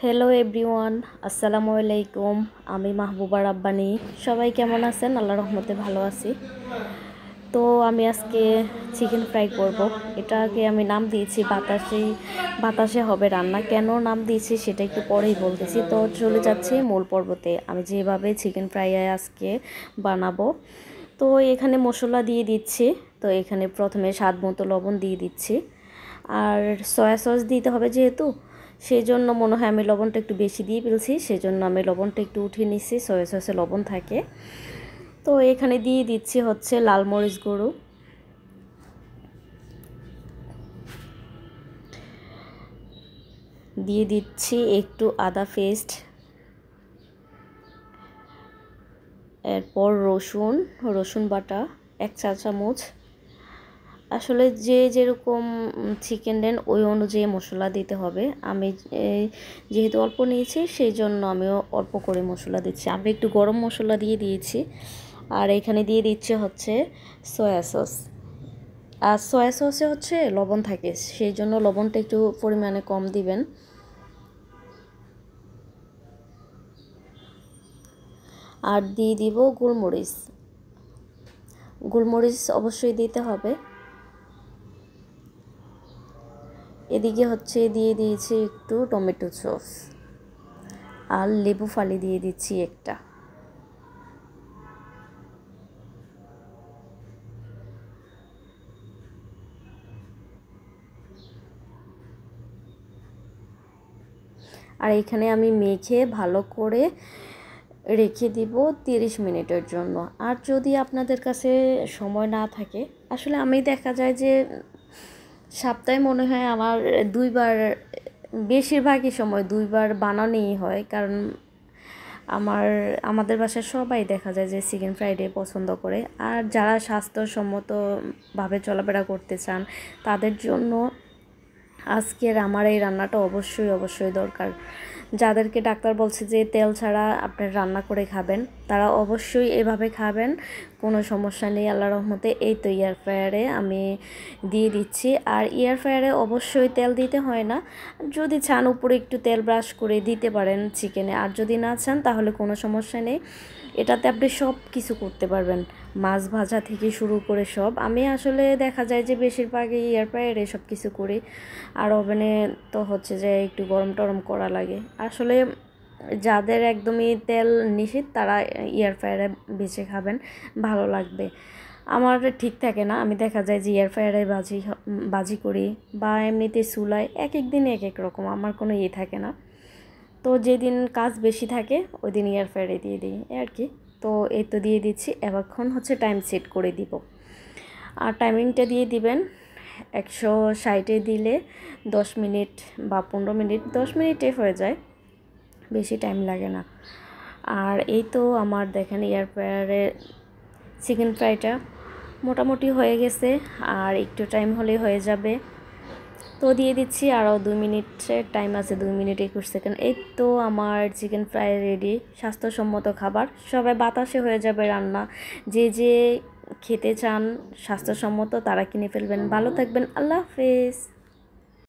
Hello everyone, আসসালামু আলাইকুম। আমি মাহবুবা রাব্বানি। সবাই কেমন আছেন? আল্লাহর রহমতে ভালো আছি। তো আমি আজকে চিকেন ফ্রাই করব। এটাকে আমি নাম দিয়েছি বাতাসে হবে রান্না। কেন নাম দিয়েছি সেটা একটু পরেই বলতেছি। তো চলে যাচ্ছি মূল পর্বতে। আমি যেভাবে চিকেন ফ্রাই আজকে বানাবো, তো এখানে মশলা দিয়ে দিচ্ছি। তো এখানে প্রথমে স্বাদ মতো লবণ দিয়ে দিচ্ছি, আর সয়া সস দিতে হবে যেহেতু, সেই জন্য মনে হয় আমি লবণটা একটু বেশি দিয়ে ফেলছি। সেই জন্য আমি লবণটা একটু উঠিয়ে নিচ্ছি, সয়া সসে লবণ থাকে। তো এখানে দিয়ে দিচ্ছি হচ্ছে লাল মরিচ গুঁড়ো, দিয়ে দিচ্ছি একটু আদা পেস্ট, এরপর রসুন বাটা 1 চা চামচ। আসলে যে যেরকম চিকেন নেন ওই অনুযায়ী মশলা দিতে হবে। আমি যেহেতু অল্প নিয়েছি সেই জন্য আমিও অল্প করে মশলা দিচ্ছি। আমি একটু গরম মশলা দিয়ে দিয়েছি। আর এখানে দিয়ে দিচ্ছে হচ্ছে সয়া সস। আর সয়া সসে হচ্ছে লবণ থাকে, সেই জন্য লবণটা একটু পরিমাণে কম দিবেন। আর দিয়ে দিব গোলমরিচ অবশ্যই দিতে হবে। এদিকে হচ্ছে দিয়ে দিয়েছি একটু টমেটো সস, আর লেবু ফালি দিয়ে দিচ্ছি একটা। আর এখানে আমি মেখে ভালো করে রেখে দিব 30 মিনিটের জন্য। আর যদি আপনাদের কাছে সময় না থাকে, আসলে আমি দেখা যায় যে সপ্তাহে মনে হয় আমার দুইবার, বেশিরভাগই সময় দুইবার বানানোই হয়। কারণ আমাদের বাসায় সবাই দেখা যায় যে চিকেন ফ্রাইডে পছন্দ করে। আর যারা স্বাস্থ্যসম্মতভাবে চলাফেরা করতে চান তাদের জন্য আজকের আমার এই রান্নাটা অবশ্যই দরকার। যাদেরকে ডাক্তার বলছে যে তেল ছাড়া আপনি রান্না করে খাবেন, তারা অবশ্যই এভাবে খাবেন, কোনো সমস্যা নেই আল্লাহর রহমতে। এই তো এয়ার ফ্রায়ারে আমি দিয়ে দিচ্ছি। আর এয়ার ফ্রায়ারে অবশ্যই তেল দিতে হয় না, যদি চান উপরে একটু তেল ব্রাশ করে দিতে পারেন চিকেনে। আর যদি না চান তাহলে কোনো সমস্যা নেই, এটাতে আপনি সব কিছু করতে পারবেন, মাছ ভাজা থেকে শুরু করে সব। আমি আসলে দেখা যায় যে বেশিরভাগই এয়ার ফ্রায়ারে সব কিছু করি। আর ওভেনে তো হচ্ছে যে একটু গরম টরম করা লাগে। আসলে যাদের একদমই তেল নিষেধ তারা এয়ার ফ্রায়ারে বেছে খাবেন, ভালো লাগবে। আমার ঠিক থাকে না, আমি দেখা যায় যে এয়ার ফ্রায়ারে বাজি করি বা এমনিতে চুলায়, এক এক দিন এক এক রকম, আমার কোনো থাকে না। তো যেদিন কাজ বেশি থাকে ওই দিন এয়ার ফ্রায়ারে দিয়ে দিই আর কি। তো এই তো দিয়ে দিচ্ছি। এখন হচ্ছে টাইম সেট করে দিব, আর টাইমিংটা দিয়ে দিবেন 160-এ দিলে 10 মিনিট বা 15 মিনিট, 10 মিনিটে হয়ে যায়, বেশি টাইম লাগে না। আর এই তো আমার দেখেন এয়ার ফ্রায়ারে চিকেন ফ্রাইটা মোটামুটি হয়ে গেছে, আর একটু টাইম হলেই হয়ে যাবে। তো দিয়ে দিচ্ছি আরও 2 মিনিটের টাইম আছে, 2 মিনিট 21 সেকেন্ড। এই তো আমার চিকেন ফ্রাই রেডি। স্বাস্থ্যসম্মত খাবার, সবাই বাতাসে হয়ে যাবে রান্না। যে খেতে চান স্বাস্থ্যসম্মত তারা কিনে ফেলবেন। ভালো থাকবেন, আল্লাহ হাফেজ।